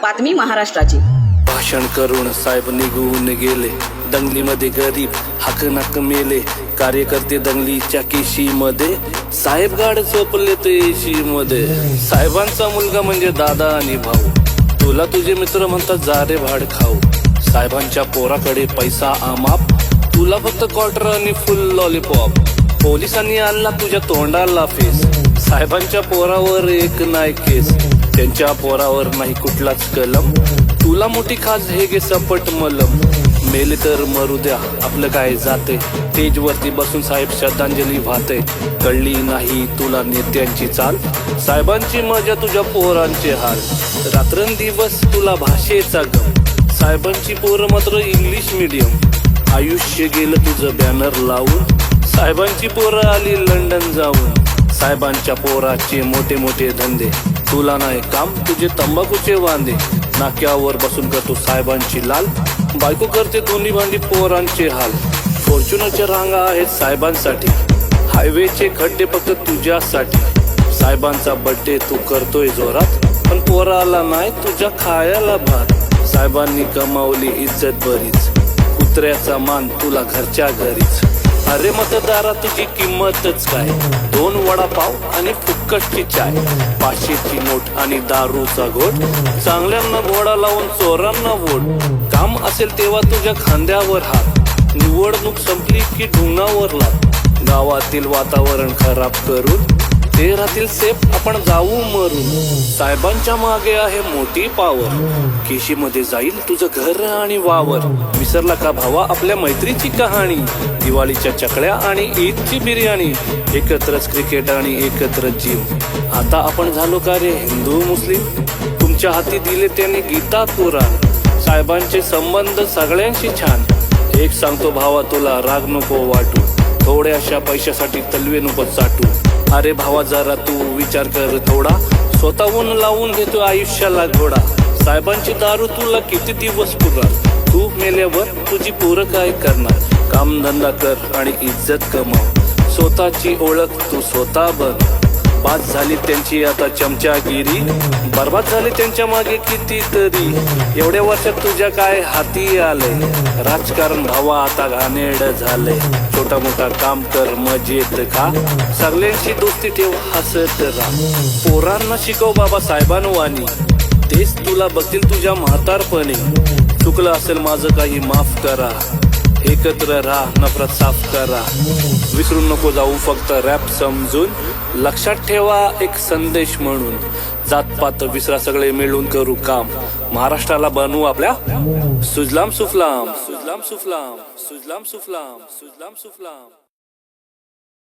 बातमी महाराष्ट्राची. भाषण करून साहेब निघून गेले. दंगलीमध्ये गरीब हाकनाक मेले. कार्यकर्ते दंगलीच्या केशीमध्ये. साहेब गाड चोपले ते एशी मध्ये. साहेबांचा मुलगा म्हणजे दादा आणि भाऊ. तुला तुझे मित्र म्हणतात जा रे भाड खाऊ. साहेबांच्या पोराकडे पैसा अमाप. तुला फक्त क्वार्टर आणि फुल लॉलीपॉप. पोलिसांनी आणला तुझ्या तोंडाला फेस. साहेबांच्या पोरावर एक नाही केस. त्यांच्या पोरावर नाही कुठलाच कलम. तुला मोठी खाज हे गे सपट मलम. मेले तर मरू द्या आपलं काय जाते. स्टेजवरती बसून साहेब श्रद्धांजली वाहते. कळली नाही तुला नेत्यांची चाल. साहेबांची मजा तुझ्या पोरांचे हाल. रात्रंदिवस तुला भाषेचा गम. साहेबांची पोरं मात्र इंग्लिश मीडियम. आयुष्य गेलं तुझं बॅनर लावून. साहेबांची पोरं आली लंडन जाऊन. साहेबांच्या पोराचे मोठे मोठे धंदे. तुला नाही काम तुझे तंबाखूचे वांदे. नाक्यावर बसून करतो साहेबांची लाल. बायको करते दोन्ही भांडी पोरांचे हाल. फॉर्च्युनरच्या रांगा आहेत साहेबांसाठी. हायवेचे खड्डे फक्त तुझ्यासाठी. साहेबांचा बर्थडे तू करतोय जोरात. पण पोराला नाही तुझ्या खायला भात. साहेबांनी कमावली इज्जत बरीच. कुत्र्याचा मान तुला घरच्या घरीच. अरे मतदारा तुझी किंमतच काय. 2 वडापाव आणि फुक्कटची चाय. 500ची नोट आणि दारूचा घोट. चांगल्यांना घोडा लावून चोरांना वोट. काम असेल तेव्हा तुझ्या खांद्यावर हात. निवडणूक संपली की ढुंगावर लात. गावातील वातावरण खराब करून ते राहतील सेफ आपण जाऊ मरून. साहेबांच्या मागे आहे मोठी पावर. केशीमध्ये जाईल तुझं घर आणि वावर. विसरला का भावा आपल्या मैत्रीची कहाणी. दिवाळीच्या चकल्या आणि ईदची बिर्याणी. एकत्रच क्रिकेट आणि एकत्र जीव. आता आपण झालो का रे हिंदू मुस्लिम. तुमच्या हाती दिले त्याने गीता कुराण. साहेबांचे संबंध सगळ्यांशी छान. एक सांगतो भावा तुला राग नको वाटू. थोड्याशा पैशासाठी तलवे नको चाटू. अरे भावा जरा तू विचार कर थोडा. स्वतःहून लावून घेतो आयुष्याला घोडा. साहेबांची दारू तुला किती दिवस पुरणार. तू मेल्यावर तुझी पोरं काय करणार. कामधंदा कर आणि इज्जत कमाव. स्वतःची ओळख तू स्वतः बन. बाद झाली त्यांची आता चमचागिरी. बर्बाद झाली त्यांच्या मागे कितीतरी. एवढ्या वर्षात तुझ्या काय हाती आलंय. राजकारण भावा आता घाणेरड झालंय. छोटा मोठा काम कर मजेत खा. सगळ्यांशी दोस्ती ठेव हसत राहा. पोरांना शिकव बाबा साहेबांवानी. तेच तुला बघतील तुझ्या म्हातारपणी. चुकलं असेल माझं काही माफ करा. एकत्र राहा नफरत साफ करा. विसरू नको जाऊ फक्त रॅप समजून. लक्षात ठेवा एक संदेश म्हणून. जातपात विसरा सगळे मिळून करू काम. महाराष्ट्राला बनवू आपल्या सुजलाम सुफलाम. सुजलाम सुफलाम. सुजलाम सुफलाम. सुजलाम सुफलाम.